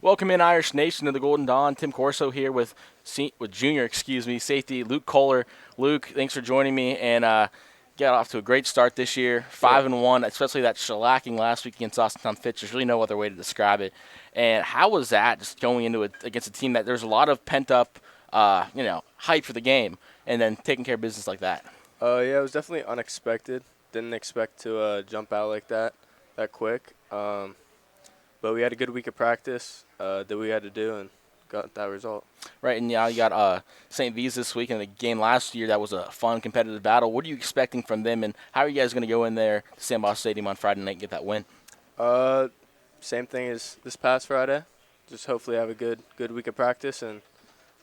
Welcome in, Irish Nation, to the Golden Dawn. Tim Corso here with junior, safety Luke Kollar. Luke, thanks for joining me, and got off to a great start this year, 5-1, especially that shellacking last week against Austin Fitch. There's really no other way to describe it. And how was that, just going into it against a team that there's a lot of pent-up, hype for the game, and then taking care of business like that? Yeah, it was definitely unexpected. Didn't expect to jump out like that quick. But we had a good week of practice that we had to do and got that result. Right, and now you got St. V's this week in the game last year. That was a fun, competitive battle. What are you expecting from them, and how are you guys going to go in there to St. Stadium on Friday night and get that win? Same thing as this past Friday. Just hopefully have a good week of practice and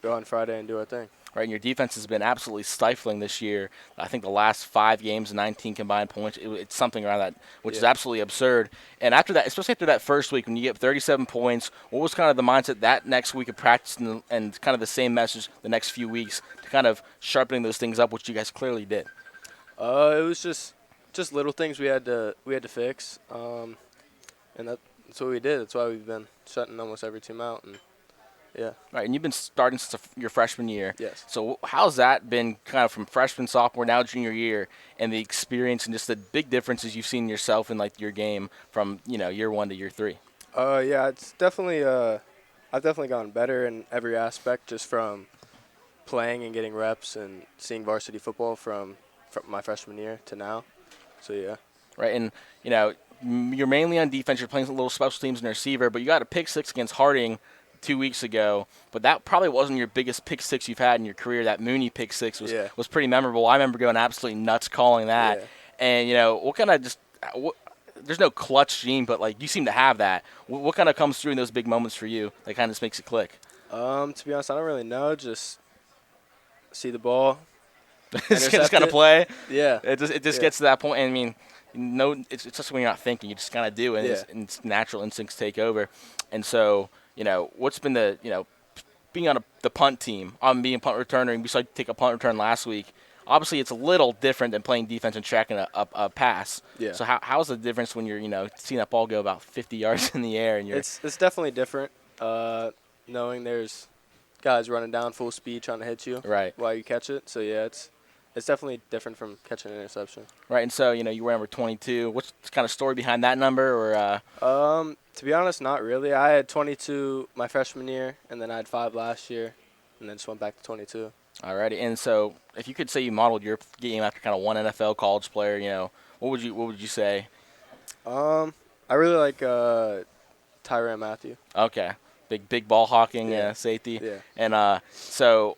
go on Friday and do our thing. Right, and your defense has been absolutely stifling this year. I think the last 5 games, 19 combined points. It's something around that, which is absolutely absurd. And after that, especially after that first week, when you get 37 points, what was kind of the mindset that next week of practice and kind of the same message the next few weeks to kind of sharpening those things up, which you guys clearly did? It was just little things we had to fix, and that's what we did. That's why we've been shutting almost every team out. And yeah. Right, and you've been starting since your freshman year. Yes. So how's that been kind of from freshman, sophomore, now junior year, and the experience and just the big differences you've seen yourself in, like, your game from, year 1 to year 3? Yeah, it's definitely I've definitely gotten better in every aspect just from playing and getting reps and seeing varsity football from my freshman year to now. So, yeah. Right, and, you're mainly on defense. You're playing a little special teams and receiver, but you got a pick six against Harding 2 weeks ago, but that probably wasn't your biggest pick six you've had in your career. That Mooney pick six was pretty memorable. I remember going absolutely nuts calling that. Yeah. And, what kind of there's no clutch gene, but, like, you seem to have that. What kind of comes through in those big moments for you that kind of just makes it click? To be honest, I don't really know. Just see the ball. Just kind of play. Yeah. It just gets to that point. And, I mean, it's just when you're not thinking. You just kind of do, and it's natural instincts take over. And so, what's been the, being on the punt team, being a punt returner, and we saw you take a punt return last week. Obviously, it's a little different than playing defense and tracking a pass. Yeah. So how's the difference when you're, seeing that ball go about 50 yards in the air and you're? It's definitely different. Knowing there's guys running down full speed trying to hit you while you catch it. So yeah, it's definitely different from catching an interception. Right, and so you were number 22. What's the kind of story behind that number, or? To be honest, not really. I had 22 my freshman year, and then I had 5 last year, and then just went back to 22. Alrighty, and so if you could say you modeled your game after kind of one NFL college player, what would you say? I really like Tyrann Mathieu. Okay, big ball hawking safety. Yeah. And so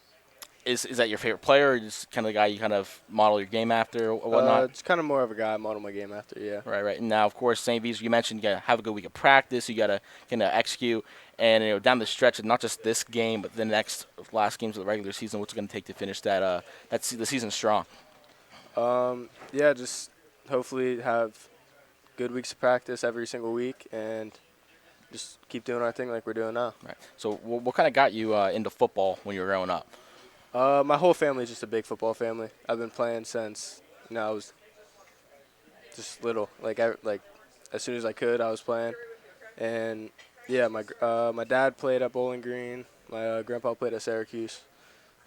is that your favorite player, or just kind of the guy you kind of model your game after or whatnot? It's kind of more of a guy I model my game after. Yeah. Right. And now, of course, St. V's, you mentioned you got to have a good week of practice. You got to kind of execute. And, down the stretch, not just this game, but the last games of the regular season, what's it going to take to finish the season strong? Yeah, just hopefully have good weeks of practice every single week and just keep doing our thing like we're doing now. Right. So what kind of got you into football when you were growing up? My whole family is just a big football family. I've been playing since I was just little. Like as soon as I could, I was playing. And yeah, my dad played at Bowling Green. My grandpa played at Syracuse.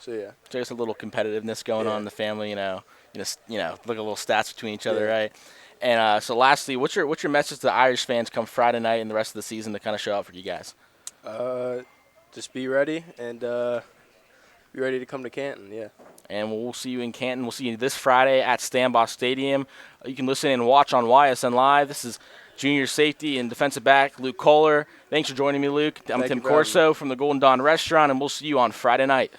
So yeah. So there's a little competitiveness going on in the family. Look at little stats between each other, right? And so lastly, what's your message to the Irish fans come Friday night and the rest of the season to kind of show up for you guys? Just be ready and. Be ready to come to Canton, yeah. And we'll see you in Canton. We'll see you this Friday at St. Stadium. You can listen and watch on YSN Live. This is junior safety and defensive back Luke Kollar. Thanks for joining me, Luke. I'm Tim Corso from the Golden Dawn Restaurant, and we'll see you on Friday night.